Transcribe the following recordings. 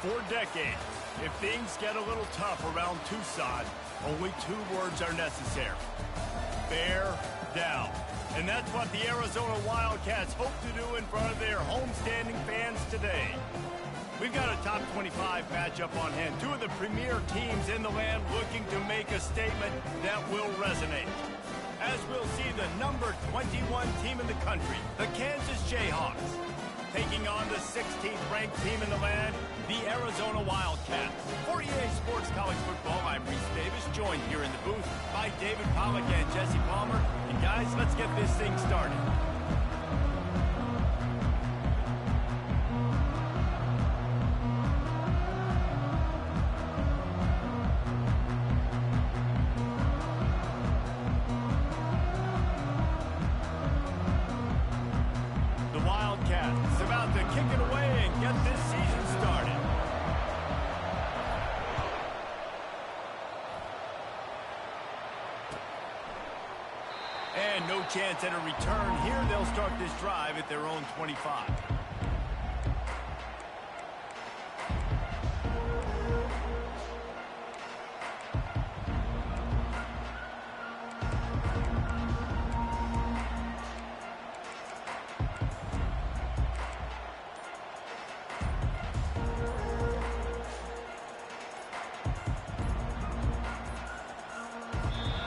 For decades, if things get a little tough around Tucson, only 2 words are necessary. Bear down. And that's what the Arizona Wildcats hope to do in front of their homestanding fans today. We've got a top 25 matchup on hand. 2 of the premier teams in the land looking to make a statement that will resonate. As we'll see the number 21 team in the country, the Kansas Jayhawks, taking on the 16th ranked team in the land, the Arizona Wildcats. For EA Sports College Football, I'm Reese Davis, joined here in the booth by David Pollack and Jesse Palmer. And guys, let's get this thing started. The Wildcats about to kick it away and get this season started. And no chance at a return here. They'll start this drive at their own 25.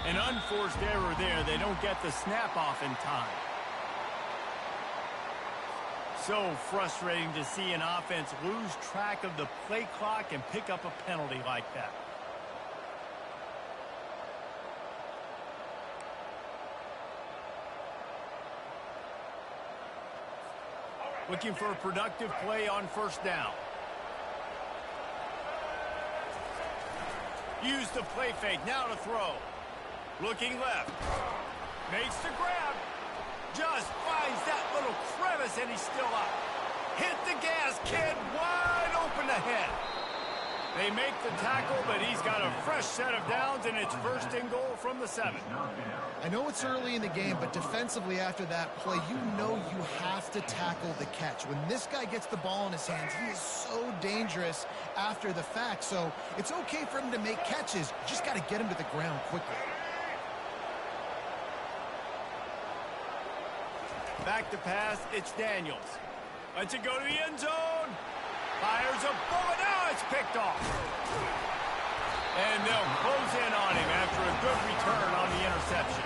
An unforced error there. They don't get the snap off in time. So frustrating to see an offense lose track of the play clock and pick up a penalty like that. Looking for a productive play on first down. Use the play fake. Now to throw. Looking left. Makes the grab. Just finds that little crevice, and he's still up. Hit the gas, kid. Wide open ahead. They make the tackle, but he's got a fresh set of downs, and it's first and goal from the 7. I know it's early in the game, but defensively after that play, you know you have to tackle the catch. When this guy gets the ball in his hands, he is so dangerous after the fact. So it's okay for him to make catches. You just got to get him to the ground quickly. Back to pass, it's Daniels. Lets it go to the end zone. Fires a bullet. Now it's picked off. And they'll close in on him after a good return on the interception.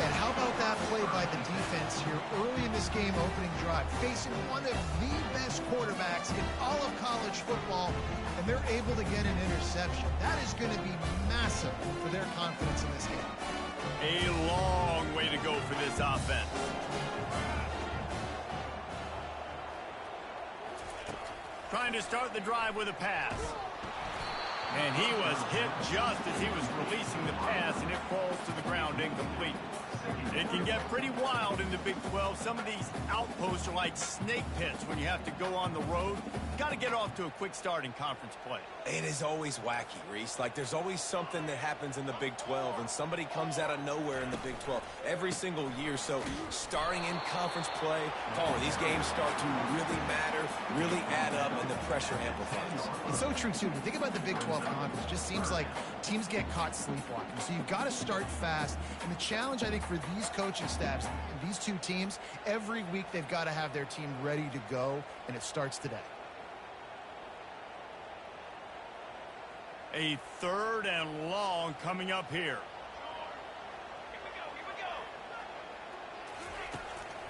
And how about that play by the defense here early in this game opening drive, facing one of the best quarterbacks in all of college football, and they're able to get an interception. That is going to be massive for their confidence in this game. A long way to go for this offense. Trying to start the drive with a pass. And he was hit just as he was releasing the pass, and it falls to the ground incomplete. It can get pretty wild in the Big 12. Some of these outposts are like snake pits when you have to go on the road. Got to get off to a quick start in conference play. It is always wacky, Reese. Like, there's always something that happens in the Big 12, and somebody comes out of nowhere in the Big 12 every single year. So starting in conference play, these games start to really matter, really add up, and the pressure amplifies. It's so true, too. When you think about the Big 12 conference, it just seems like teams get caught sleepwalking. So you've got to start fast. And the challenge, I think, for these coaching staffs, these two teams, every week they've got to have their team ready to go, and it starts today. A 3rd and long coming up here.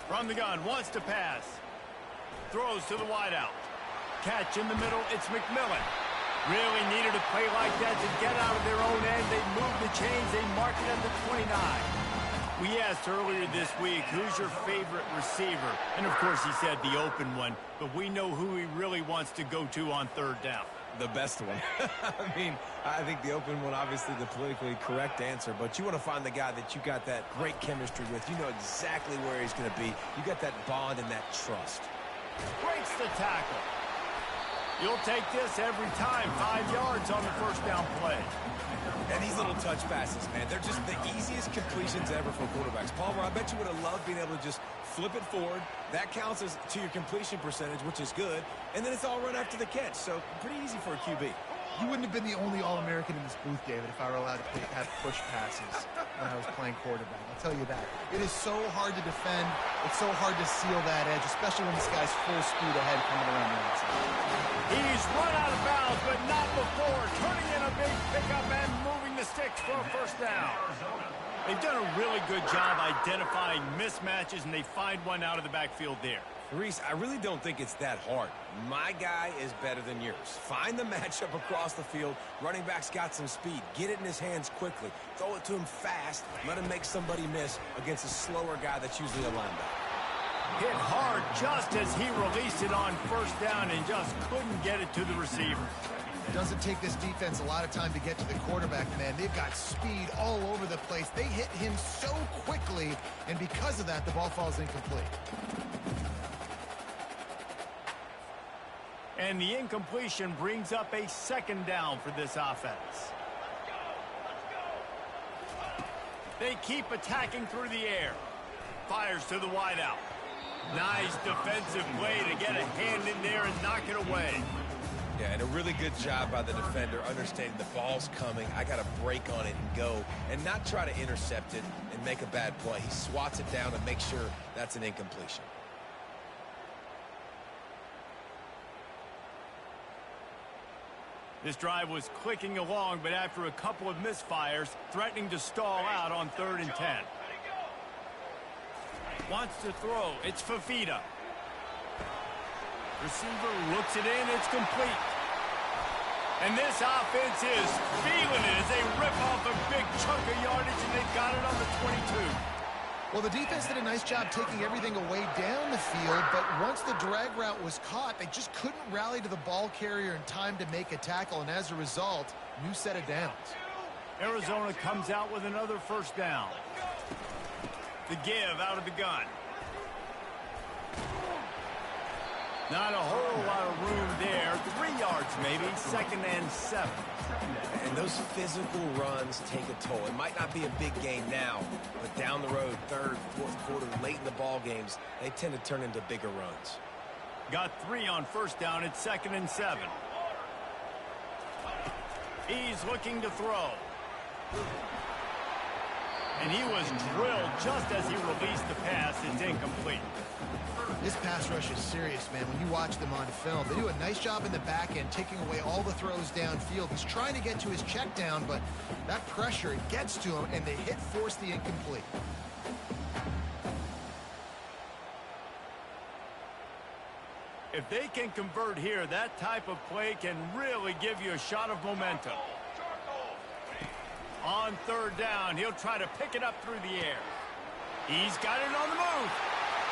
From the gun, wants to pass. Throws to the wideout. Catch in the middle, it's McMillan. Really needed a play like that to get out of their own end. They moved the chains, they marked it at the 29. We asked earlier this week, who's your favorite receiver? And of course he said the open one, but we know who he really wants to go to on 3rd down. The best one. I mean, I think the open one, obviously the politically correct answer, but you want to find the guy that you got that great chemistry with. You know exactly where he's going to be. You got that bond and that trust. Breaks the tackle. You'll take this every time. 5 yards on the first down play. And these little touch passes, man, they're just the easiest completions ever for quarterbacks. Palmer, I bet you would have loved being able to just flip it forward. That counts as to your completion percentage, which is good. And then it's all run after the catch. So pretty easy for a QB. You wouldn't have been the only All-American in this booth, David, if I were allowed to have push passes when I was playing quarterback. I'll tell you that. It is so hard to defend. It's so hard to seal that edge, especially when this guy's full speed ahead coming around the outside. He's run out of bounds, but not before. Turning in a big pickup and moving the sticks for a first down. They've done a really good job identifying mismatches, and they find one out of the backfield there. Reese, I really don't think it's that hard. My guy is better than yours. Find the matchup across the field. Running back's got some speed. Get it in his hands quickly. Throw it to him fast. Let him make somebody miss against a slower guy that's usually a linebacker. Hit hard just as he released it on first down and just couldn't get it to the receiver. It doesn't take this defense a lot of time to get to the quarterback, man. They've got speed all over the place. They hit him so quickly, and because of that, the ball falls incomplete. And the incompletion brings up a second down for this offense. They keep attacking through the air. Fires to the wideout. Nice defensive play to get a hand in there and knock it away. Yeah, and a really good job by the defender understanding the ball's coming. I got to break on it and go and not try to intercept it and make a bad play. He swats it down and makes sure that's an incompletion. This drive was clicking along, but after a couple of misfires, threatening to stall out on 3rd and 10. Wants to throw. It's Fafita. Receiver looks it in. It's complete. And this offense is feeling it as they rip off a big chunk of yardage, and they've got it on the 22. Well, the defense did a nice job taking everything away down the field, but once the drag route was caught, they just couldn't rally to the ball carrier in time to make a tackle, and as a result, new set of downs. Arizona comes out with another first down. The give out of the gun. Not a whole lot of room there. 3 yards maybe, 2nd and 7. And those physical runs take a toll. It might not be a big game now, but down the road, 3rd, 4th quarter, late in the ball games, they tend to turn into bigger runs. Got 3 on first down. It's 2nd and 7. He's looking to throw. And he was drilled just as he released the pass. It's incomplete. This pass rush is serious, man. When you watch them on film, they do a nice job in the back end, taking away all the throws downfield. He's trying to get to his check down, but that pressure, it gets to him, and the hit forced the incomplete. If they can convert here, that type of play can really give you a shot of momentum. On 3rd down, he'll try to pick it up through the air. He's got it on the move.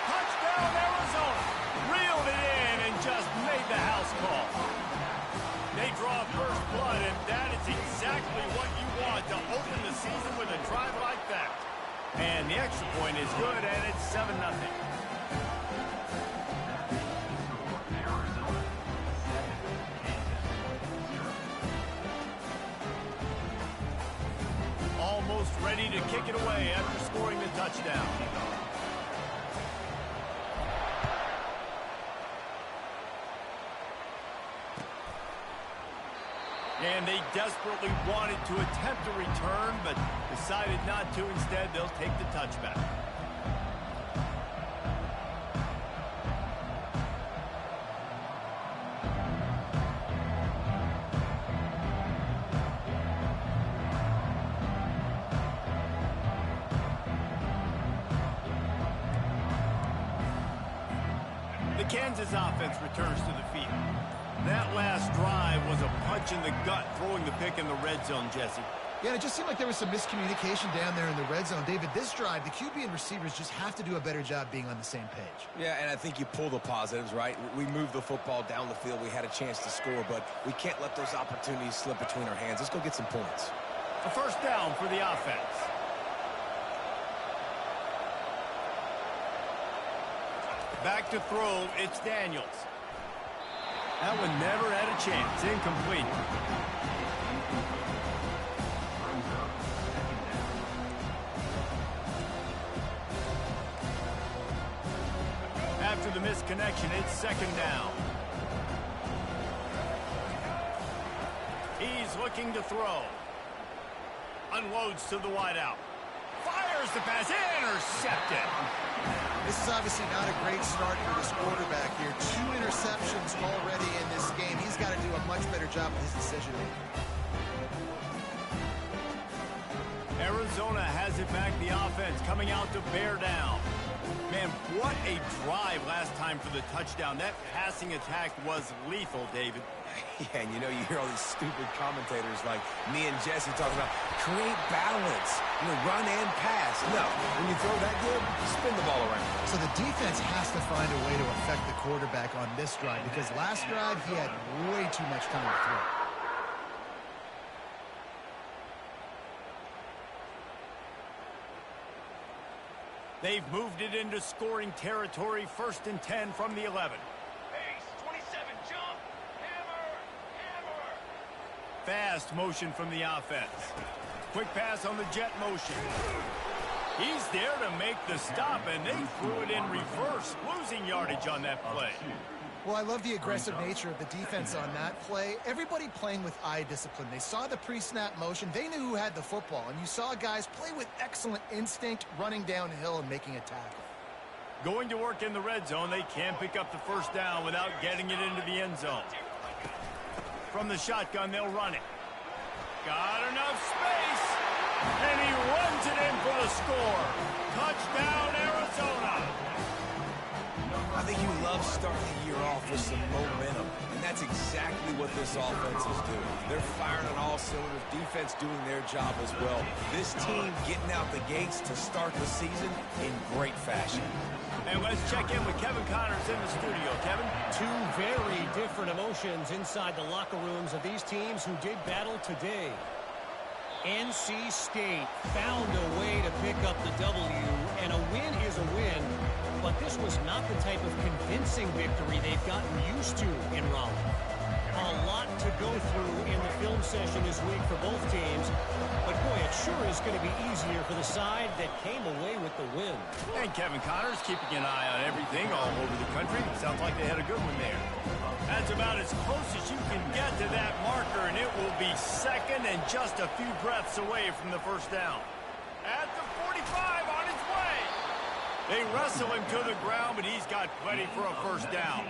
Touchdown, Arizona. Reeled it in and just made the house call. They draw first blood, and that is exactly what you want to open the season with a drive like that. And the extra point is good, and it's 7-0. Almost ready to kick it away after scoring the touchdown. And they desperately wanted to attempt a return, but decided not to. Instead, they'll take the touchback. The Kansas offense returns to the field. That last drive was a punch in the gut, throwing the pick in the red zone, Jesse. Yeah, it just seemed like there was some miscommunication down there in the red zone. David, this drive, the QB and receivers just have to do a better job being on the same page. Yeah, and I think you pull the positives, right? We moved the football down the field. We had a chance to score, but we can't let those opportunities slip between our hands. Let's go get some points. A first down for the offense. Back to throw, it's Daniels. That one never had a chance. Incomplete. After the missed connection, it's second down. He's looking to throw. Unloads to the wideout. Fires the pass. Intercepted. This is obviously not a great start for this quarterback here. 2 interceptions already in this game. He's got to do a much better job with his decision-making. Arizona has it back. The offense coming out to bear down. Man, what a drive last time for the touchdown. That passing attack was lethal, David. Yeah, and you know, you hear all these stupid commentators like me and Jesse talking about create balance, run and pass. No, when you throw that good, spin the ball around. So the defense has to find a way to affect the quarterback on this drive because last drive he had way too much time to throw. They've moved it into scoring territory, 1st and 10 from the 11. Fast motion from the offense. Quick pass on the jet motion. He's there to make the stop, and they threw it in reverse, losing yardage on that play. Well, I love the aggressive nature of the defense on that play. Everybody playing with eye discipline. They saw the pre-snap motion. They knew who had the football, and you saw guys play with excellent instinct, running downhill and making a tackle. Going to work in the red zone, they can't pick up the first down without getting it into the end zone. From the shotgun, they'll run it. Got enough space, and he runs it in for the score. Touchdown, Arizona. I think you love starting the year off with some momentum, and that's exactly what this offense is doing. They're firing on all cylinders, defense doing their job as well. This team getting out the gates to start the season in great fashion. And let's check in with Kevin Connors in the studio. Kevin? 2 very different emotions inside the locker rooms of these teams who did battle today. NC State found a way to pick up the W, and a win is a win, but this was not the type of convincing victory they've gotten used to in Raleigh. A lot to go through in the film session this week for both teams, but boy, it sure is going to be easier for the side that came away with the win. And Kevin Connors keeping an eye on everything all over the country. Sounds like they had a good one there. That's about as close as you can get to that marker, and it will be second and just a few breaths away from the first down. At the 45 on his way. They wrestle him to the ground, but he's got plenty for a first down.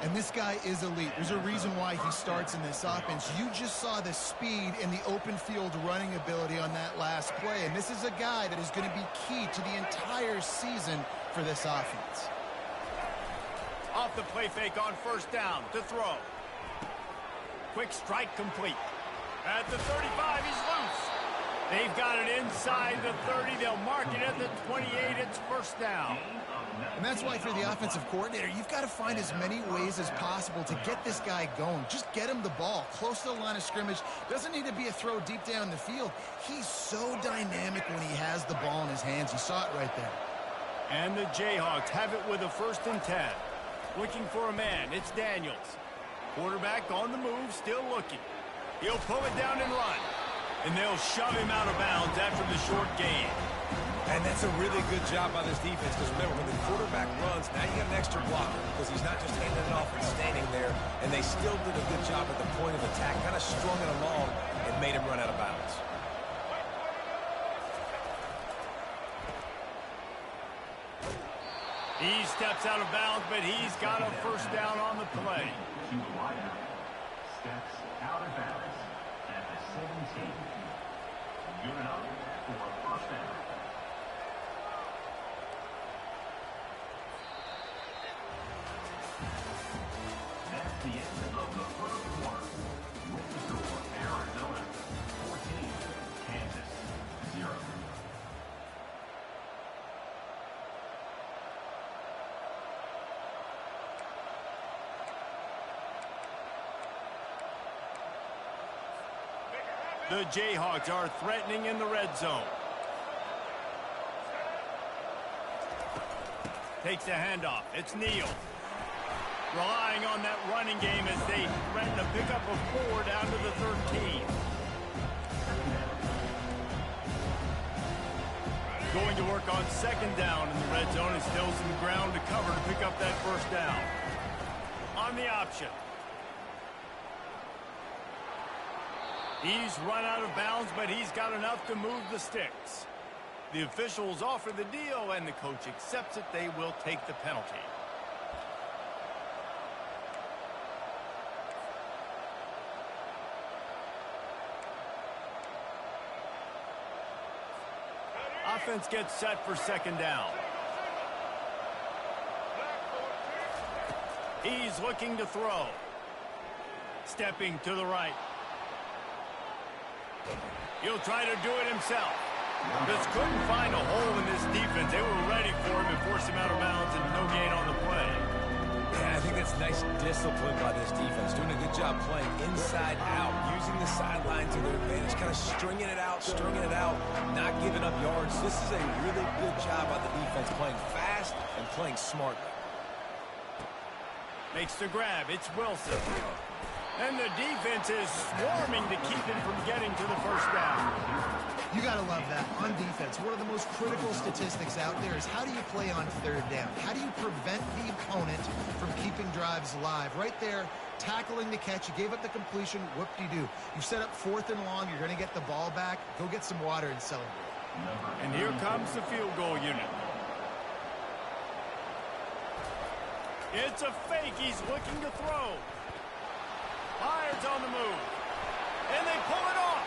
And this guy is elite. There's a reason why he starts in this offense. You just saw the speed and the open field running ability on that last play. And this is a guy that is going to be key to the entire season for this offense. Off the play fake on first down to throw. Quick strike complete. At the 35, he's loose. They've got it inside the 30. They'll mark it at the 28. It's first down. And that's why for the offensive coordinator, you've got to find as many ways as possible to get this guy going. Just get him the ball close to the line of scrimmage. Doesn't need to be a throw deep down the field. He's so dynamic when he has the ball in his hands. You saw it right there. And the Jayhawks have it with a 1st and 10. Looking for a man. It's Daniels. Quarterback on the move, still looking. He'll pull it down and run. And they'll shove him out of bounds after the short gain. And that's a really good job by this defense because remember, when the quarterback runs, now you got an extra blocker because he's not just handing it off and standing there. And they still did a good job at the point of attack, kind of strung it along and made him run out of bounds. He steps out of bounds, but he's got a first down on the play. Steps out of bounds at the 17. Unit up for first down. That's the end of the first quarter. With the score, Arizona 14, Kansas 0. The Jayhawks are threatening in the red zone. Takes the handoff. It's Neal. Relying on that running game as they threaten a pickup of 4 down to the 13. Going to work on second down in the red zone and still some ground to cover to pick up that first down. On the option. He's run out of bounds, but he's got enough to move the sticks. The officials offer the deal, and the coach accepts it. They will take the penalty. Offense gets set for second down. He's looking to throw. Stepping to the right. He'll try to do it himself. Just couldn't find a hole in this defense. They were ready for him and forced him out of bounds, and no gain on the play. Yeah, I think that's nice discipline by this defense. Doing a good job playing inside out, using the sideline to their advantage, kind of stringing it out, not giving up yards. This is a really good job by the defense, playing fast and playing smartly. Makes the grab. It's Wilson. And the defense is swarming to keep him from getting to the first down. You got to love that. On defense, one of the most critical statistics out there is how do you play on third down? How do you prevent the opponent from keeping drives alive? Right there, tackling the catch. You gave up the completion. What do? You set up 4th and long. You're going to get the ball back. Go get some water and celebrate. And here comes the field goal unit. It's a fake. He's looking to throw. Byard's on the move. And they pull it off.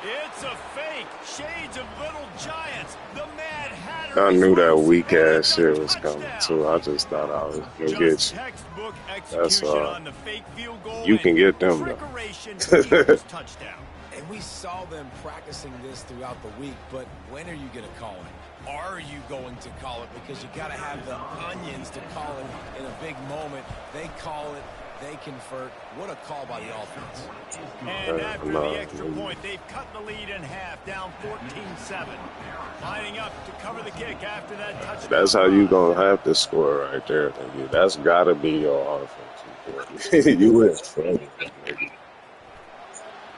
It's a fake. Shades of Little Giants. The Mad Hatter. I knew that weak ass shit was coming too. I just thought I was gonna get you. Textbook That's execution on the fake field goal. You can get them though. Touchdown. And we saw them practicing this throughout the week, but when are you going to call it? Are you going to call it? Because you got to have the onions to call it in a big moment. They call it. They convert. What a call by the offense. And after the extra point, they've cut the lead in half, down 14-7. Lining up to cover the kick after that touchdown. That's how you gonna have to score right there, nigga. That's gotta be your offense. You in trouble, nigga.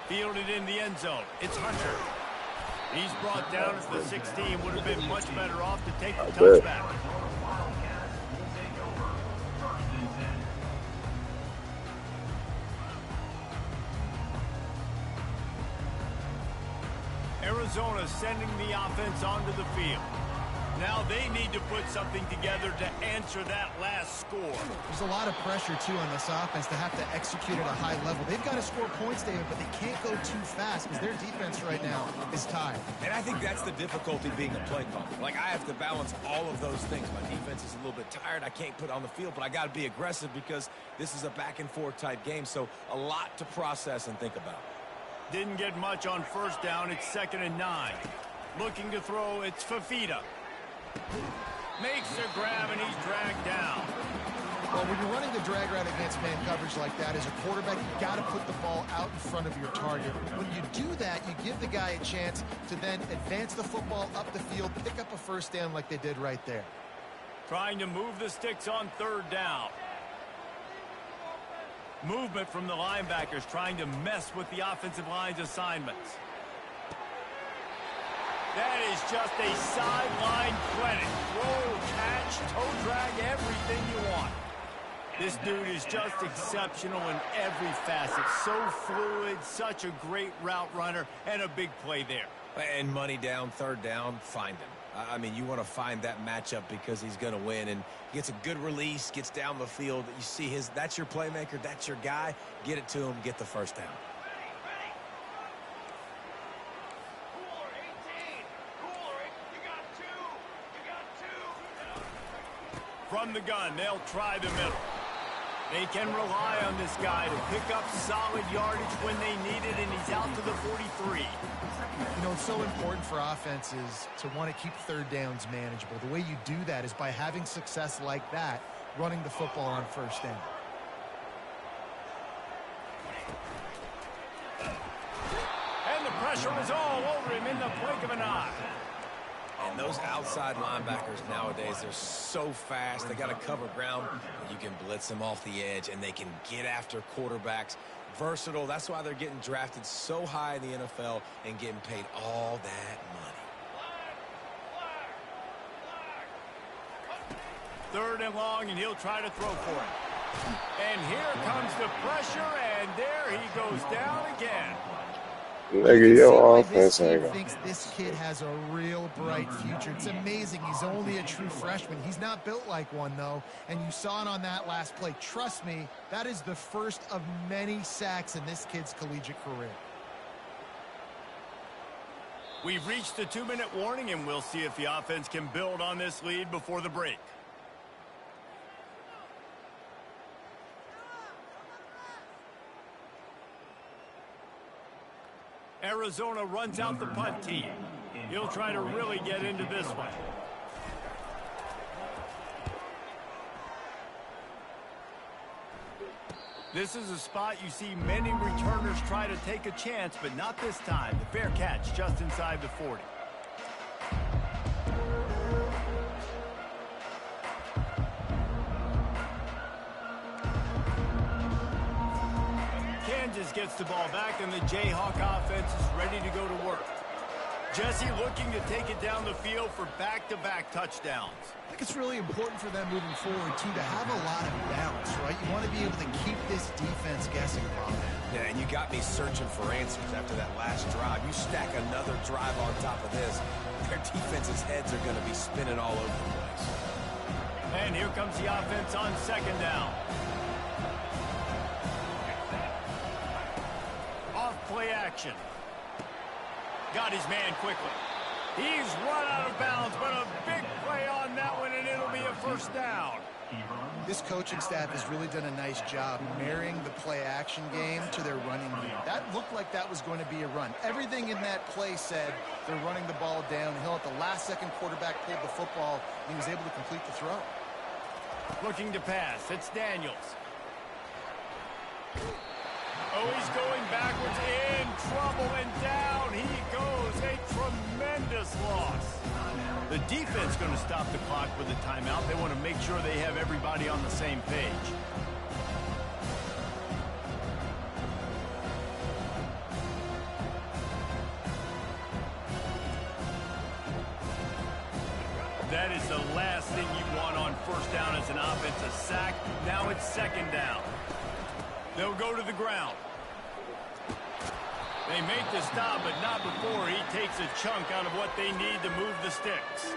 Fielded in the end zone. It's Hunter. He's brought down at the 16. Would have been much better off to take the touchback. Arizona sending the offense onto the field. Now they need to put something together to answer that last score. There's a lot of pressure, too, on this offense to have to execute at a high level. They've got to score points, David, but they can't go too fast because their defense right now is tired. And I think that's the difficulty being a play caller. Like, I have to balance all of those things. My defense is a little bit tired. I can't put on the field, but I got to be aggressive because this is a back-and-forth type game, so a lot to process and think about. Didn't get much on first down. It's 2nd and 9. Looking to throw. It's Fafita. Makes the grab, and he's dragged down. Well, when you're running the drag route against man coverage like that, as a quarterback, you got to put the ball out in front of your target. When you do that, you give the guy a chance to then advance the football up the field, pick up a first down like they did right there. Trying to move the sticks on 3rd down. Movement from the linebackers trying to mess with the offensive line's assignments. That is just a sideline clinic. Roll, catch, toe drag, everything you want. This dude is just exceptional in every facet. So fluid, such a great route runner, and a big play there. And money down, 3rd down, find him. I mean, you want to find that matchup because he's going to win. And gets a good release, gets down the field. You see that's your playmaker, that's your guy. Get it to him, get the first down. From the gun, they'll try the middle. They can rely on this guy to pick up solid yardage when they need it, and he's out to the 43. You know, it's so important for offenses to want to keep 3rd downs manageable. The way you do that is by having success like that, running the football on 1st down. And the pressure was all over him in the blink of an eye. And those outside linebackers nowadays, they're so fast. They got to cover ground. You can blitz them off the edge, and they can get after quarterbacks. Versatile. That's why they're getting drafted so high in the NFL and getting paid all that money. 3rd and long, and he'll try to throw for it. And here comes the pressure, and there he goes down again. Nigga, your offense ain't gonna. Thinks this kid has a real bright future. It's amazing. He's only a true freshman. He's not built like one, though, and you saw it on that last play. Trust me, that is the first of many sacks in this kid's collegiate career. We've reached the 2-minute warning, and we'll see if the offense can build on this lead before the break. Arizona runs out the punt team. He'll try to really get into this one. This is a spot you see many returners try to take a chance, but not this time. The fair catch just inside the 40. Kansas gets the ball back, and the Jayhawk offense is ready to go to work. Jesse looking to take it down the field for back-to-back touchdowns. I think it's really important for them moving forward, too, to have a lot of balance, right? You want to be able to keep this defense guessing, Bob. Yeah, and you got me searching for answers after that last drive. You stack another drive on top of this, their defense's heads are going to be spinning all over the place. And here comes the offense on 2nd down. Off play action. Got his man quickly. He's run out of bounds, but a big play on that one, and it'll be a 1st down. This coaching staff has really done a nice job marrying the play-action game to their running game. That looked like that was going to be a run. Everything in that play said they're running the ball downhill. At the last second, quarterback pulled the football, and he was able to complete the throw. Looking to pass. It's Daniels. Oh, he's going backwards, in trouble, and down he goes. A tremendous loss. The defense going to stop the clock with a timeout. They want to make sure they have everybody on the same page. That is the last thing you want on 1st down as an offense, a sack. Now it's 2nd down. They'll go to the ground. They make the stop, but not before he takes a chunk out of what they need to move the sticks.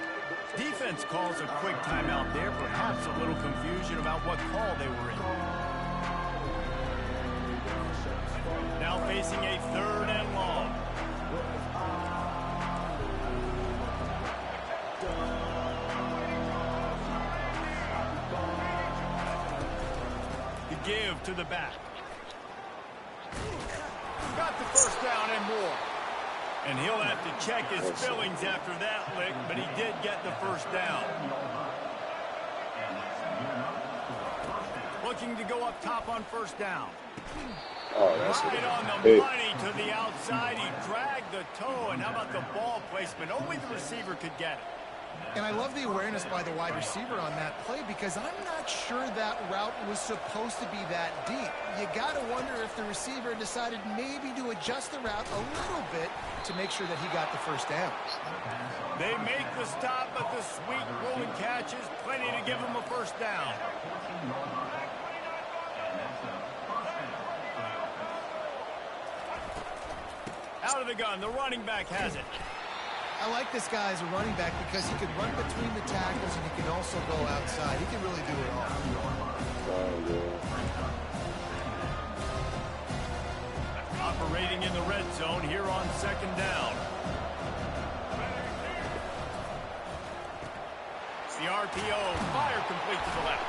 Defense calls a quick timeout there, perhaps a little confusion about what call they were in. Now facing a 3rd and long. The give to the back. Got the 1st down and more. And he'll have to check his fillings after that lick, but he did get the 1st down. Looking to go up top on 1st down. Oh, that's right on the money to the outside. He dragged the toe, and how about the ball placement? Only the receiver could get it. And I love the awareness by the wide receiver on that play because I'm not sure that route was supposed to be that deep. You got to wonder if the receiver decided maybe to adjust the route a little bit to make sure that he got the 1st down. They make the stop, but the sweet rolling catch is plenty to give him a 1st down. Out of the gun, the running back has it. I like this guy as a running back because he can run between the tackles and he can also go outside. He can really do it all. Operating in the red zone here on 2nd down. The RPO, fire complete to the left.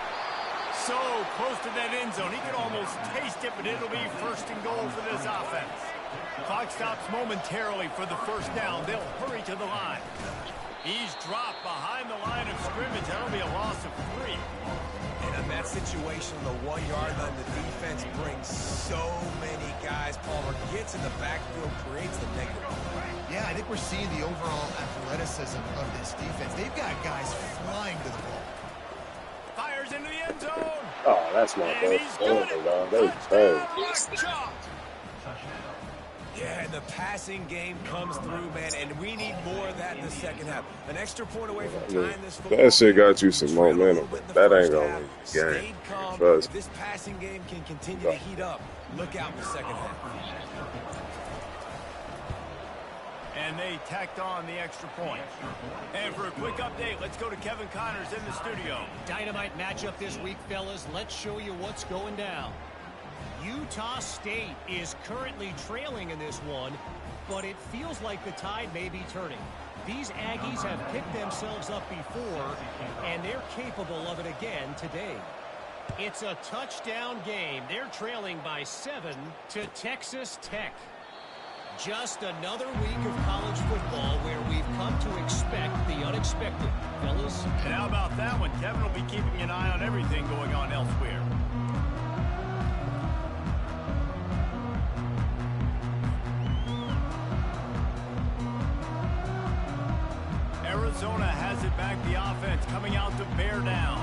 So close to that end zone. He could almost taste it, but it'll be 1st and goal for this offense. Clock stops momentarily for the 1st down. They'll hurry to the line. He's dropped behind the line of scrimmage. That'll be a loss of 3. And that situation, the 1 yard line, the defense brings so many guys. Palmer gets in the backfield, creates the negative. Yeah, I think we're seeing the overall athleticism of this defense. They've got guys flying to the ball. Fires into the end zone. Oh, that's my And he's best. got Oh, it. my God. They Touchdown, crazy. Rock Chalk. Yeah, and the passing game comes through, man, and we need more of that in the second half. An extra point away from tying this football That shit game. got you some Trail a little momentum. bit in the That ain't first gonna half, win the stayed game. calm. Trust If me. this passing game can continue to heat up, look out in the second half. And they tacked on the extra point. And for a quick update, let's go to Kevin Connors in the studio. Dynamite matchup this week, fellas. Let's show you what's going down. Utah State is currently trailing in this one, but it feels like the tide may be turning. These Aggies have picked themselves up before, and they're capable of it again today. It's a touchdown game. They're trailing by 7 to Texas Tech. Just another week of college football where we've come to expect the unexpected, fellas. And how about that one? Kevin will be keeping an eye on everything going on elsewhere. Arizona has it back, the offense coming out to bear down.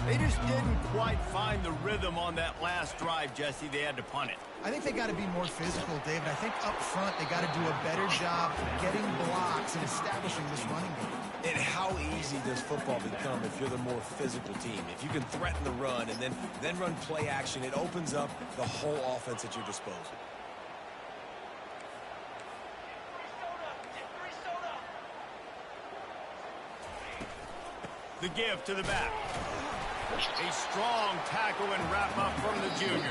They just didn't quite find the rhythm on that last drive, Jesse. They had to punt it. I think they got to be more physical, David. I think up front they got to do a better job getting blocks and establishing this running game. And how easy does football become if you're the more physical team? If you can threaten the run and then run play action, it opens up the whole offense at your disposal. The give to the back. A strong tackle and wrap up from the junior.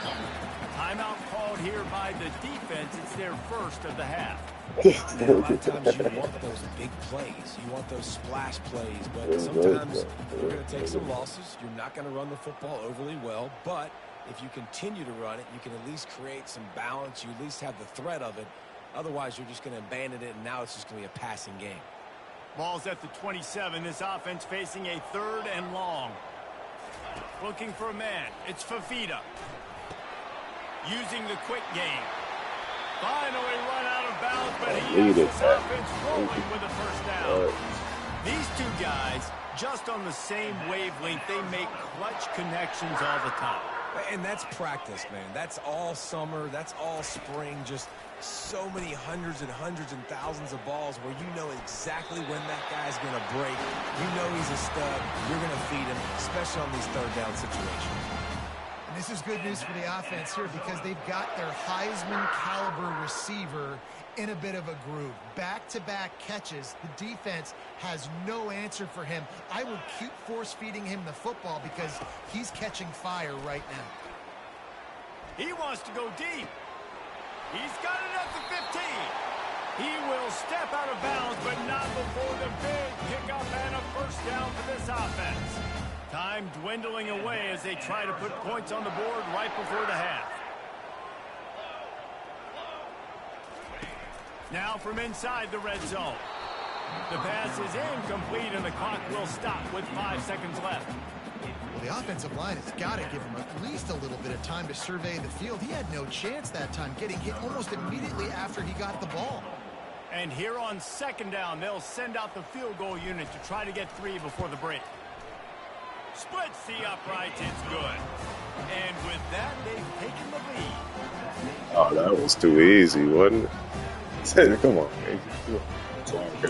Timeout called here by the defense. It's their first of the half. A lot of times you want those big plays. You want those splash plays. But sometimes you're going to take some losses. You're not going to run the football overly well. But if you continue to run it, you can at least create some balance. You at least have the threat of it. Otherwise, you're just going to abandon it, and now it's just going to be a passing game. Ball's at the 27. This offense facing a 3rd and long. Looking for a man. It's Fafita. Using the quick game. Finally run out of bounds, but he has this offense rolling with a first down. These two guys, just on the same wavelength, they make clutch connections all the time. And that's practice, man. That's all summer. That's all spring. Just so many hundreds and thousands of balls where you know exactly when that guy's going to break. You know he's a stud. You're going to feed him, especially on these 3rd down situations. And this is good news for the offense here because they've got their Heisman caliber receiver in a bit of a groove. Back-to-back catches. The defense has no answer for him. I would keep force-feeding him the football because he's catching fire right now. He wants to go deep. He's got it at the 15. He will step out of bounds, but not before the big pickup and a first down for this offense. Time dwindling away as they try to put points on the board right before the half. Now from inside the red zone. The pass is incomplete, and the clock will stop with 5 seconds left. Well, the offensive line has got to give him at least a little bit of time to survey the field. He had no chance that time, getting hit almost immediately after he got the ball. And here on 2nd down, they'll send out the field goal unit to try to get 3 before the break. Splits the uprights, it's good. And with that, they've taken the lead. Oh, that was too easy, wasn't it? Come on, man.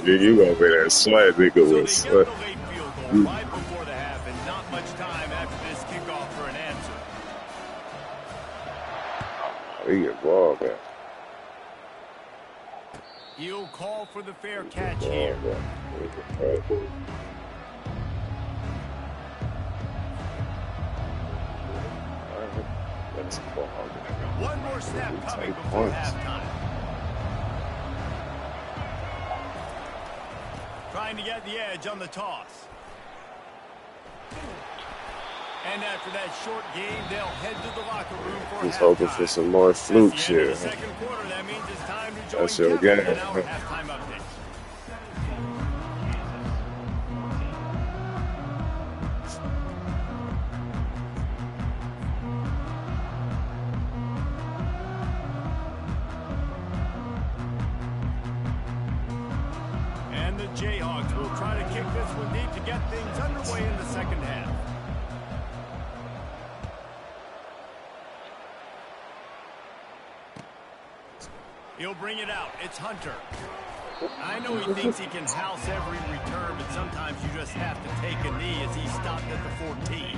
You over there sweat, nigga, So they was get sweat. the late field goal right before the half, and not much time after this kickoff for an answer. He get ball back. He'll call for the fair catch here. That's a ball. One more snap coming Take before points. halftime. Trying to get the edge on the toss. And after that short game, they'll head to the locker room for He's hoping for halftime. some more That's the flukes end of here. the second quarter. That means it's time to join That's your Kevin game. in our halftime update. And the Jayhawks will try to kick this one deep to get things underway in the second half. He'll bring it out. It's Hunter. I know he thinks he can house every return, but sometimes you just have to take a knee as he stopped at the 14.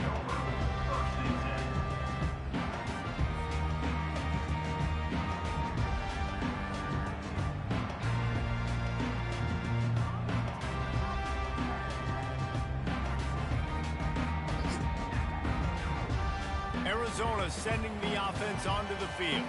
Arizona sending the offense onto the field.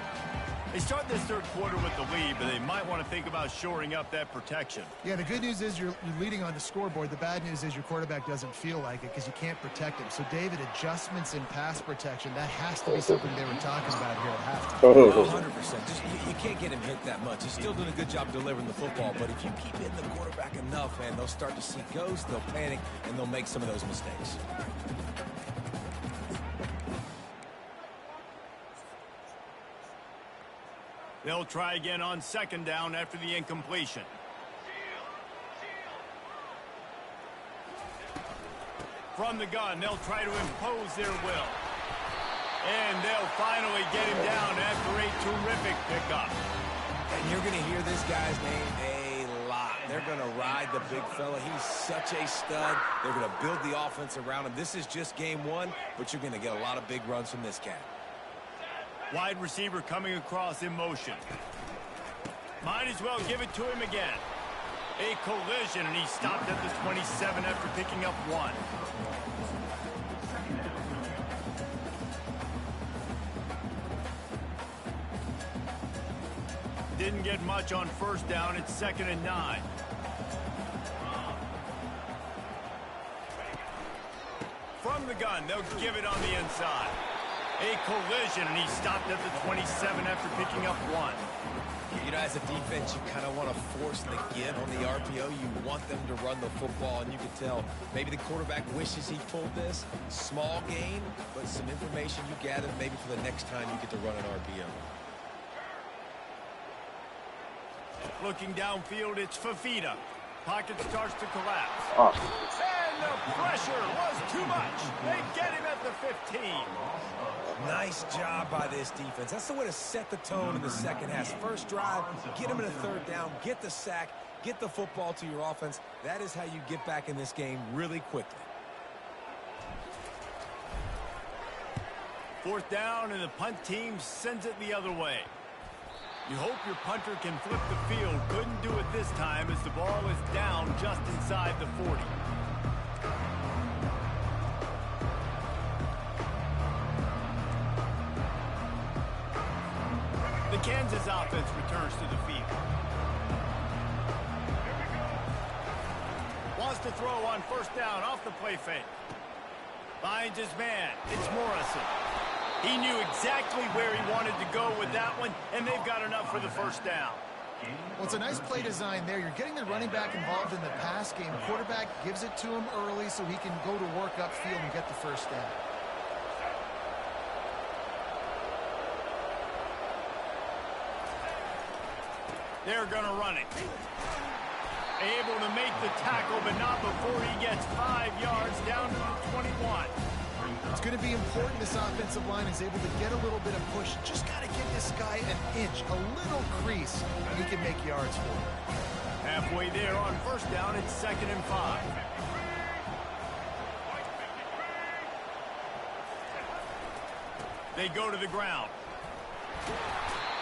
They start this third quarter with the lead, but they might want to think about shoring up that protection. Yeah, the good news is you're leading on the scoreboard. The bad news is your quarterback doesn't feel like it because you can't protect him. So, David, adjustments in pass protection, that has to be something they were talking about here at halftime. Oh, 100%. Just, you can't get him hit that much. He's still doing a good job delivering the football, but if you keep hitting the quarterback enough, man, they'll start to see ghosts, they'll panic, and they'll make some of those mistakes. They'll try again on second down after the incompletion. From the gun, they'll try to impose their will. And they'll finally get him down after a terrific pickup. And you're going to hear this guy's name a lot. They're going to ride the big fella. He's such a stud. They're going to build the offense around him. This is just game one, but you're going to get a lot of big runs from this cat. Wide receiver coming across in motion. Might as well give it to him again. A collision, and he stopped at the 27 after picking up one. Didn't get much on first down. It's 2nd and 9. From the gun, they'll give it on the inside. A collision, and he stopped at the 27 after picking up one. You know, as a defense, you kind of want to force the give on the RPO. You want them to run the football, and you can tell maybe the quarterback wishes he pulled this. Small gain, but some information you gather maybe for the next time you get to run an RPO. Looking downfield, it's Fafita. Pocket starts to collapse. And the pressure was too much. They get him at the 15. Nice job by this defense. That's the way to set the tone in the second half. First drive, get him in a third down, get the sack, get the football to your offense. That is how you get back in this game really quickly. 4th down, and the punt team sends it the other way. You hope your punter can flip the field. Couldn't do it this time as the ball is down just inside the 40. The Kansas offense returns to the field. Wants to throw on first down off the play fake. Finds his man. It's Morrison. He knew exactly where he wanted to go with that one, and they've got enough for the first down. Well, it's a nice play design there. You're getting the running back involved in the pass game. Quarterback gives it to him early so he can go to work upfield and get the first down. They're going to run it. Able to make the tackle, but not before he gets 5 yards down to the 21. It's going to be important this offensive line is able to get a little bit of push. Just got to give this guy an inch, a little crease, and he can make yards for him. Halfway there on first down, it's 2nd and 5. They go to the ground.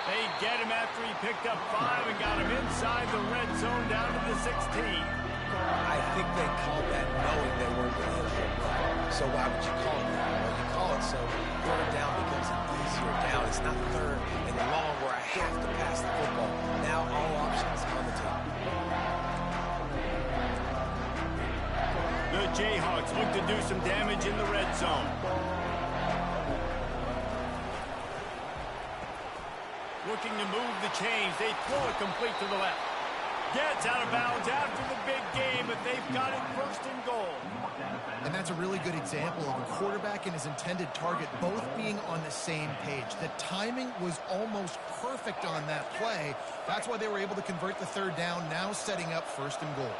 They get him after he picked up 5 and got him inside the red zone down to the 16. I think they called that knowing they weren't going to hit a home run. So why would you call it that? Well, you call it so 3rd down becomes an easier down. It's not 3rd and long where I have to pass the football. Now all options on the table. The Jayhawks look to do some damage in the red zone. Looking to move the chains. They throw it complete to the left. Gets out of bounds after the big game, but they've got it 1st and goal. And that's a really good example of a quarterback and his intended target both being on the same page. The timing was almost perfect on that play. That's why they were able to convert the 3rd down, now setting up 1st and goal.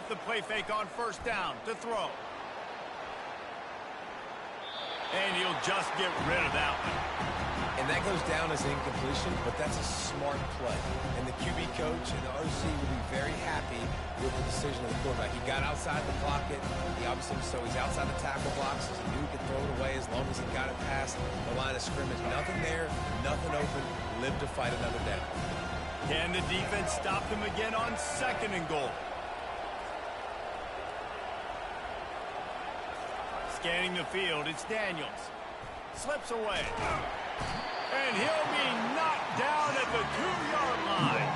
off the play fake on first down to throw. And he'll just get rid of that one. And that goes down as incompletion, but that's a smart play. And the QB coach and the OC will be very happy with the decision of the quarterback. He got outside the pocket. He obviously, so he's outside the tackle box. He knew he could throw it away as long as he got it past the line of scrimmage. Nothing there, nothing open. Live to fight another down. Can the defense stop them again on 2nd and goal? Scanning the field, it's Daniels. Slips away. And he'll be knocked down at the 2-yard line.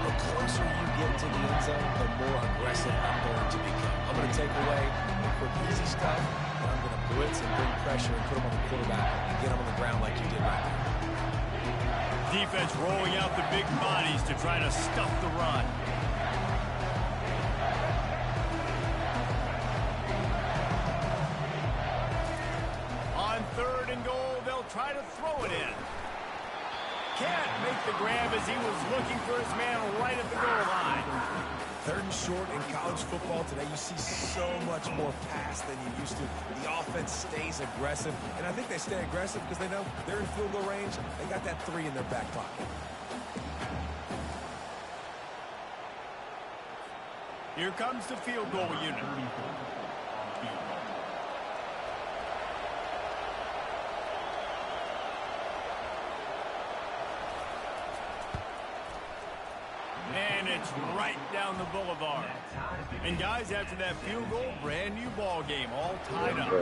The closer you get to the end zone, the more aggressive I'm going to become. I'm going to take away the quick, easy stuff, and I'm going to blitz and bring pressure and put him on the quarterback and get him on the ground like you did right now. Defense rolling out the big bodies to try to stuff the run. On 3rd and goal, they'll try to throw it in. Can't make the grab as he was looking for his man right at the goal line. 3rd and short in college football today, you see so much more pass than you used to. The offense stays aggressive, and I think they stay aggressive because they know they're in field goal range. They got that 3 in their back pocket. Here comes the field goal unit. And it's right down the boulevard. And guys, after that field goal, brand new ball game, all tied up.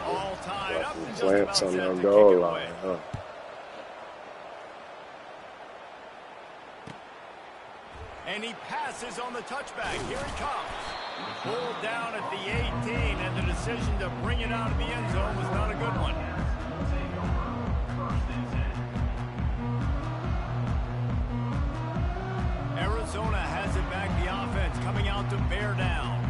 All tied up. And just about Plants set on to that kick goal it line, away. huh? And he passes on the touchback. Here he comes. Pulled down at the 18, and the decision to bring it out of the end zone was not a good one. Arizona has it back, the offense coming out to bear down.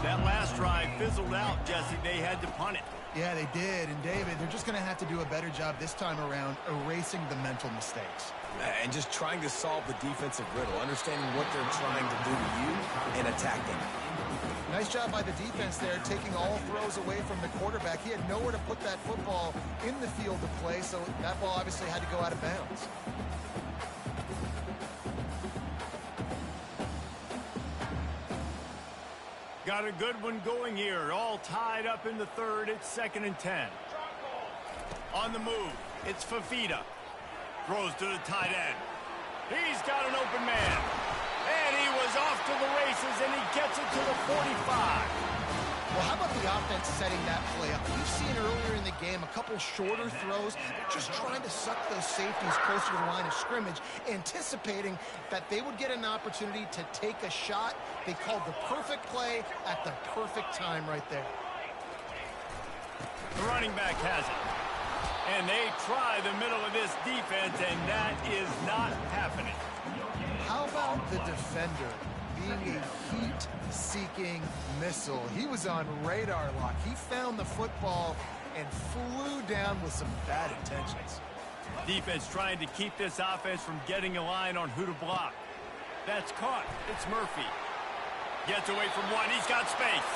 That last drive fizzled out, Jesse. They had to punt it. Yeah, they did. And, David, they're just going to have to do a better job this time around erasing the mental mistakes. And just trying to solve the defensive riddle, understanding what they're trying to do to you and attacking. Nice job by the defense there, taking all throws away from the quarterback. He had nowhere to put that football in the field to play, so that ball obviously had to go out of bounds. Got a good one going here. All tied up in the 3rd. It's 2nd and 10. On the move, it's Fafita. Throws to the tight end. He's got an open man. And he was off to the races, and he gets it to the 45. Well, how about the offense setting that play up? We've seen earlier in the game a couple shorter throws, just trying to suck those safeties closer to the line of scrimmage, anticipating that they would get an opportunity to take a shot. They called the perfect play at the perfect time right there. The running back has it. And they try the middle of this defense, and that is not happening. How about the defender being a heat-seeking missile? He was on radar lock. He found the football and flew down with some bad intentions. Defense trying to keep this offense from getting a line on who to block. That's caught. It's Murphy. Gets away from one. He's got space.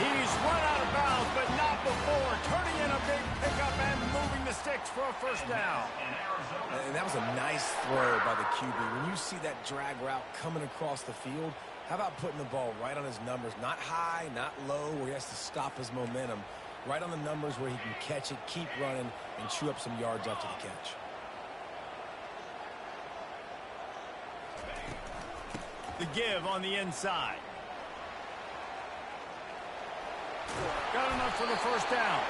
He's run out of bounds, but not before. Turning in a big pickup and moving the sticks for a first down. And that was a nice throw by the QB. When you see that drag route coming across the field, how about putting the ball right on his numbers? Not high, not low, where he has to stop his momentum. Right on the numbers where he can catch it, keep running, and chew up some yards after the catch. The give on the inside. Got enough for the first down.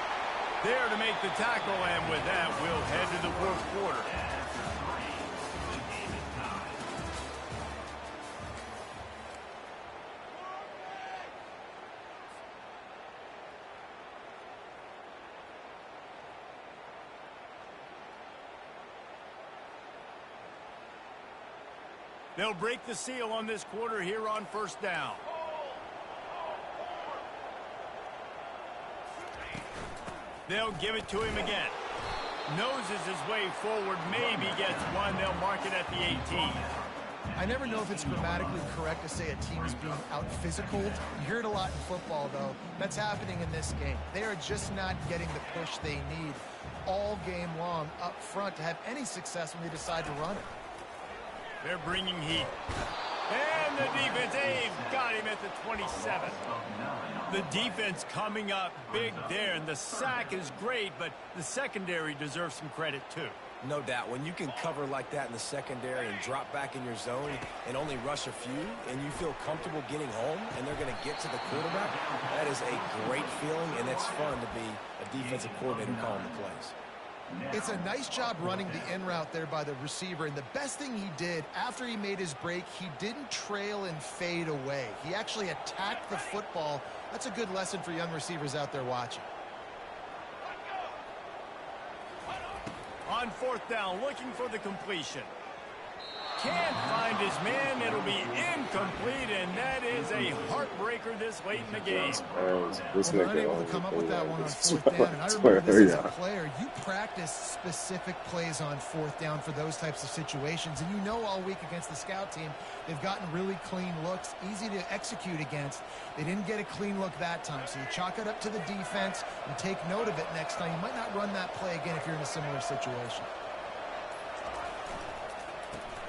There to make the tackle, and with that, we'll head to the 4th quarter. They'll break the seal on this quarter here on first down. They'll give it to him again. Noses his way forward, maybe gets one. They'll mark it at the 18. I never know if it's grammatically correct to say a team is being out-physicaled. You hear it a lot in football, though. That's happening in this game. They are just not getting the push they need all game long up front to have any success when they decide to run it. They're bringing heat. And the defense, they've got him at the 27. The defense coming up big there, and the sack is great, but the secondary deserves some credit too. No doubt. When you can cover like that in the secondary and drop back in your zone and only rush a few, and you feel comfortable getting home and they're going to get to the quarterback, that is a great feeling, and it's fun to be a defensive coordinator calling the plays. It's a nice job running the in route there by the receiver, and the best thing he did after he made his break, he didn't trail and fade away. He actually attacked the football. That's a good lesson for young receivers out there watching. On fourth down, looking for the completion. Can't find his man. It'll be incomplete, and that is a heartbreaker this late in the game. This Well, nigga unable to on come up the with that field. one on It's fourth down. And I remember this as a player. You practice specific plays on fourth down for those types of situations. And you know all week against the scout team, they've gotten really clean looks, easy to execute against. They didn't get a clean look that time. So you chalk it up to the defense and take note of it next time. You might not run that play again if you're in a similar situation.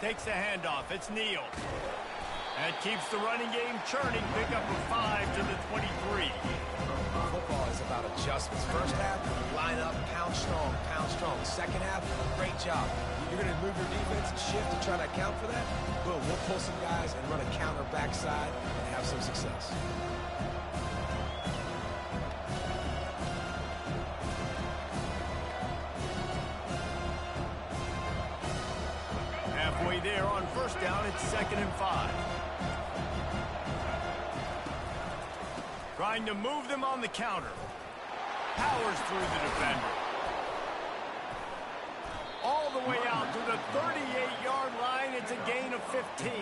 Takes the handoff. It's Neal. That keeps the running game churning. Pick up a 5 to the 23. Football is about adjustments. First half, line up, pound strong, pound strong. Second half, great job. You're going to move your defense and shift to try to account for that? Boom, we'll pull some guys and run a counter backside and have some success. Halfway there on first down, it's 2nd and 5. Trying to move them on the counter. Powers through the defender. All the way out to the 38-yard line. It's a gain of 15.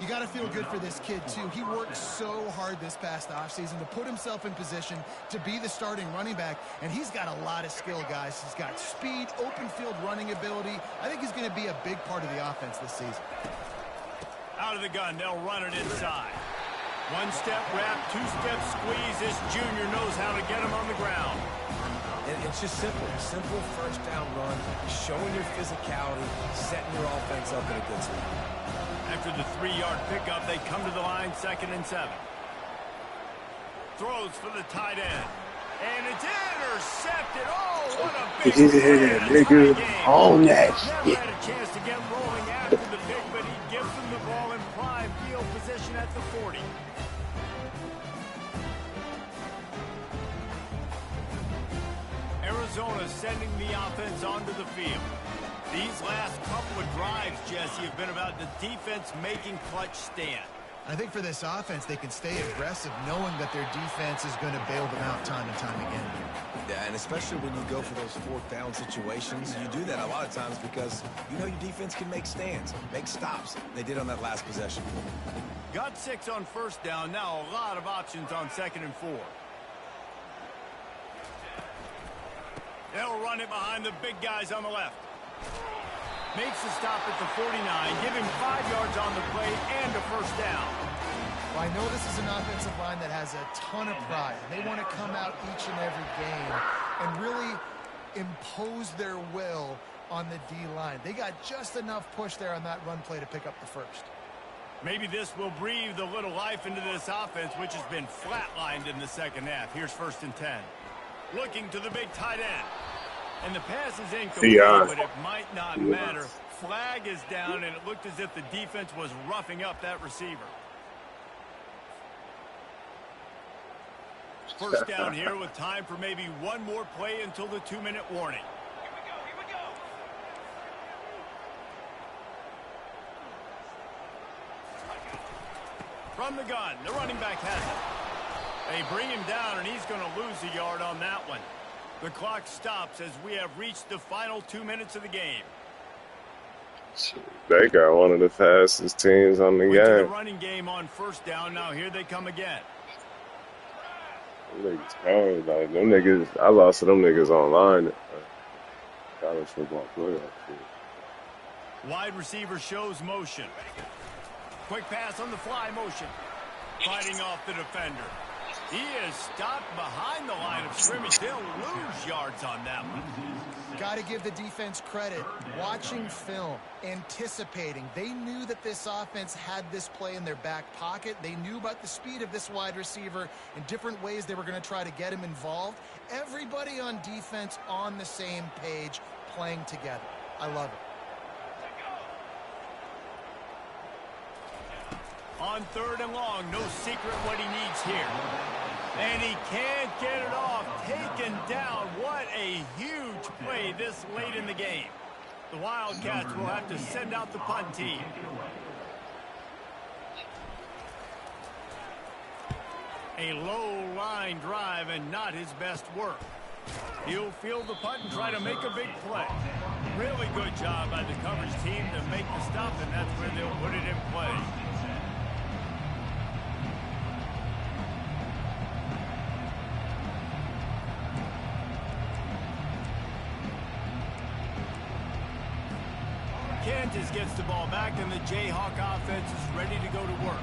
You got to feel good for this kid, too. He worked so hard this past offseason to put himself in position to be the starting running back, and he's got a lot of skill, guys. He's got speed, open field running ability. I think he's going to be a big part of the offense this season. Out of the gun, they'll run it inside. One-step wrap, two-step squeeze. This junior knows how to get him on the ground. And it's just simple. Simple first down run, showing your physicality, setting your offense up in a good spot. After the 3-yard pickup, they come to the line, 2nd and 7. Throws for the tight end. And it's intercepted. Oh, what a big nigga, on that shit. Never had a chance to get rolling after the pick, but he gives them the ball in prime field position at the 40. Arizona sending the offense onto the field. These last couple of drives, Jesse, have been about the defense making clutch stand. I think for this offense, they can stay aggressive knowing that their defense is going to bail them out time and time again. Yeah, and especially when you go for those fourth down situations, you do that a lot of times because you know your defense can make stands, make stops. They did on that last possession. Got 6 on first down. Now a lot of options on 2nd and 4. They'll run it behind the big guys on the left. Makes the stop at the 49. Give him 5 yards on the play and a first down. Well, I know this is an offensive line that has a ton of pride. They want to come out each and every game and really impose their will on the D-line. They got just enough push there on that run play to pick up the first. Maybe this will breathe a little life into this offense, which has been flatlined in the second half. Here's 1st and 10. Looking to the big tight end. And the pass is incomplete, but it might not matter. Flag is down, and it looked as if the defense was roughing up that receiver. First down here with time for maybe one more play until the 2-minute warning. Here we go. From the gun, the running back has it. They bring him down, and he's going to lose a yard on that one. The clock stops as we have reached the final 2 minutes of the game. They got one of the fastest teams on the Went to the game. running game on first down. Now here they come again. Them niggas hard. Like, them niggas, I lost to them niggas online. College football playoff. Wide receiver shows motion. Quick pass on the fly motion. Fighting off the defender. He is stopped behind the line of scrimmage. They'll lose yards on that one. Got to give the defense credit. Watching film, anticipating. They knew that this offense had this play in their back pocket. They knew about the speed of this wide receiver and different ways they were going to try to get him involved. Everybody on defense on the same page, playing together. I love it. On 3rd and long, no secret what he needs here. And he can't get it off. Taken down. What a huge play this late in the game. The Wildcats will have to send out the punt team. A low line drive and not his best work. He'll field the punt and try to make a big play. Really good job by the coverage team to make the stop, and that's where they'll put it in play. Kansas gets the ball back, and the Jayhawk offense is ready to go to work.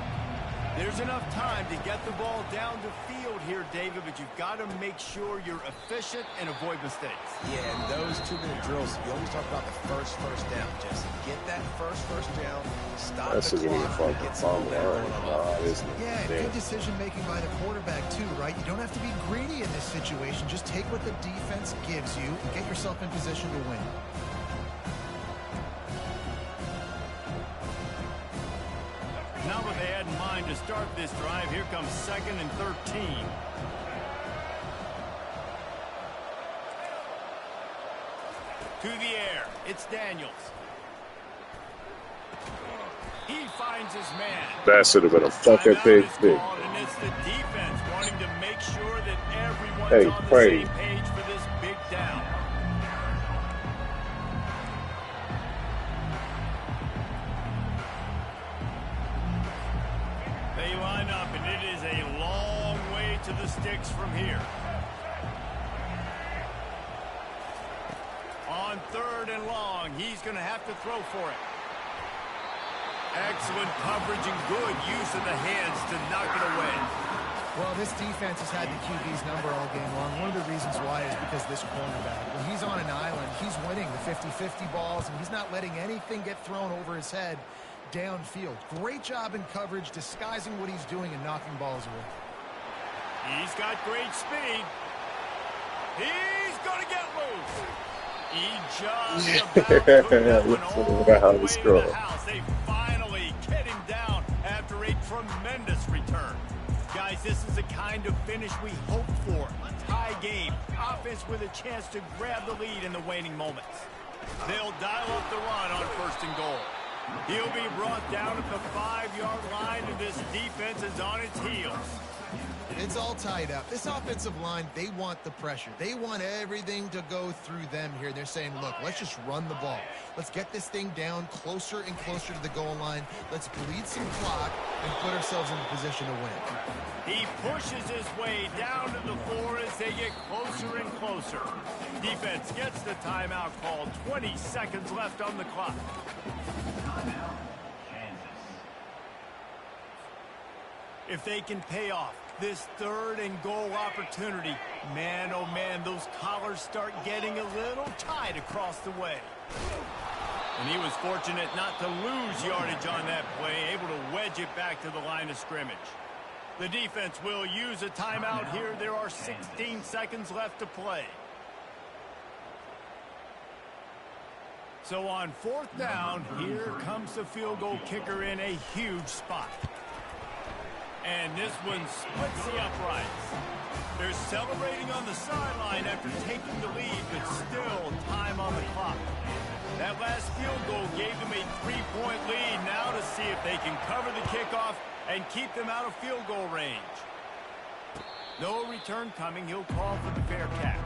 There's enough time to get the ball down the field here, David, but you've got to make sure you're efficient and avoid mistakes. Yeah, and those 2-minute drills, you always talk about the first down, Jesse. Get that first down, stop That's the clock, fucking and get some momentum on offense. Yeah, good decision-making by the quarterback, too, right? You don't have to be greedy in this situation. Just take what the defense gives you and get yourself in position to win. Not what they had in mind to start this drive. Here comes 2nd and 13. To the air. It's Daniels. He finds his man. That should have been a fucking big thing. And it's the defense wanting to make sure that everyone's Hey, on the Craig. same page for this big down. They line up, and it is a long way to the sticks from here. On 3rd and long, he's going to have to throw for it. Excellent coverage and good use of the hands to knock it away. Well, this defense has had the QB's number all game long. One of the reasons why is because this cornerback, when he's on an island, he's winning the 50-50 balls, and he's not letting anything get thrown over his head downfield. Great job in coverage, disguising what he's doing and knocking balls away. He's got great speed. He's going to get loose. He just about took that one all the way to the house. They finally get him down after a tremendous return. Guys, this is the kind of finish we hope for. A tie game. Offense with a chance to grab the lead in the waning moments. They'll dial up the run on 1st and goal. He'll be brought down at the 5-yard line, and this defense is on its heels. It's all tied up. This offensive line, they want the pressure. They want everything to go through them here. They're saying, look, let's just run the ball. Let's get this thing down closer and closer to the goal line. Let's bleed some clock and put ourselves in a position to win. He pushes his way down to the floor as they get closer and closer. Defense gets the timeout called. 20 seconds left on the clock. If they can pay off this 3rd and goal opportunity, man, oh man, those collars start getting a little tight across the way. And he was fortunate not to lose yardage on that play, able to wedge it back to the line of scrimmage. The defense will use a timeout here. There are 16 seconds left to play. So on 4th down, here comes the field goal kicker in a huge spot. And this one splits the uprights. They're celebrating on the sideline after taking the lead, but still time on the clock. That last field goal gave them a 3-point lead. Now to see if they can cover the kickoff and keep them out of field goal range. No return coming. He'll call for the fair catch.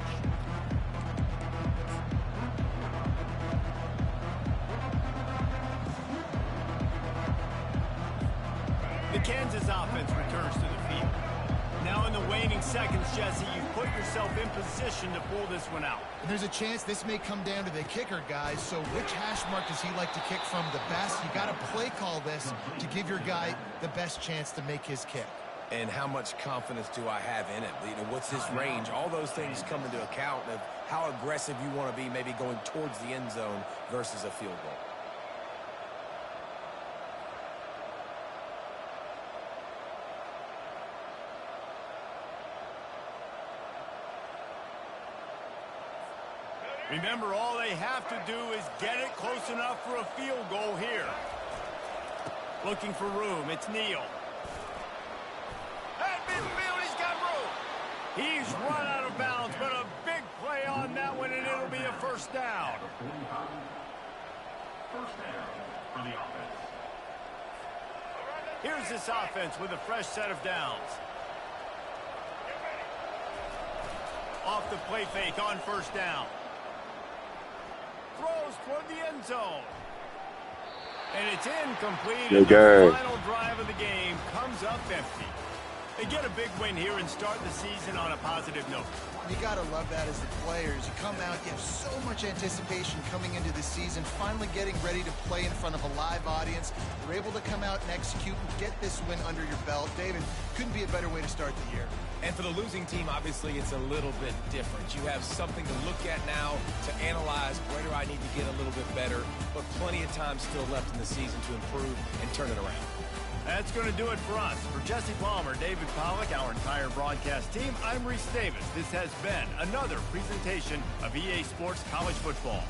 The Kansas offense returns to the field. Now in the waning seconds, Jesse, you've put yourself in position to pull this one out. And there's a chance this may come down to the kicker, guys. So which hash mark does he like to kick from the best? You got to play call this to give your guy the best chance to make his kick. And how much confidence do I have in it? You know, what's his range? All those things come into account of how aggressive you want to be, maybe going towards the end zone versus a field goal. Remember, all they have to do is get it close enough for a field goal here. Looking for room. It's Neal. At midfield, he's got room. He's run out of bounds, but a big play on that one, and it'll be a first down. First down for the offense. Here's this offense with a fresh set of downs. Off the play fake on first down. Throws toward the end zone. And it's incomplete. And the final drive of the game comes up empty. They get a big win here and start the season on a positive note. You got to love that as the players. You come out, you have so much anticipation coming into the season, finally getting ready to play in front of a live audience. You're able to come out and execute and get this win under your belt. David, couldn't be a better way to start the year. And for the losing team, obviously, it's a little bit different. You have something to look at now, to analyze. Where do I need to get a little bit better? But plenty of time still left in the season to improve and turn it around. That's going to do it for us. For Jesse Palmer, David Pollack, our entire broadcast team, I'm Reese Davis. This has been another presentation of EA Sports College Football.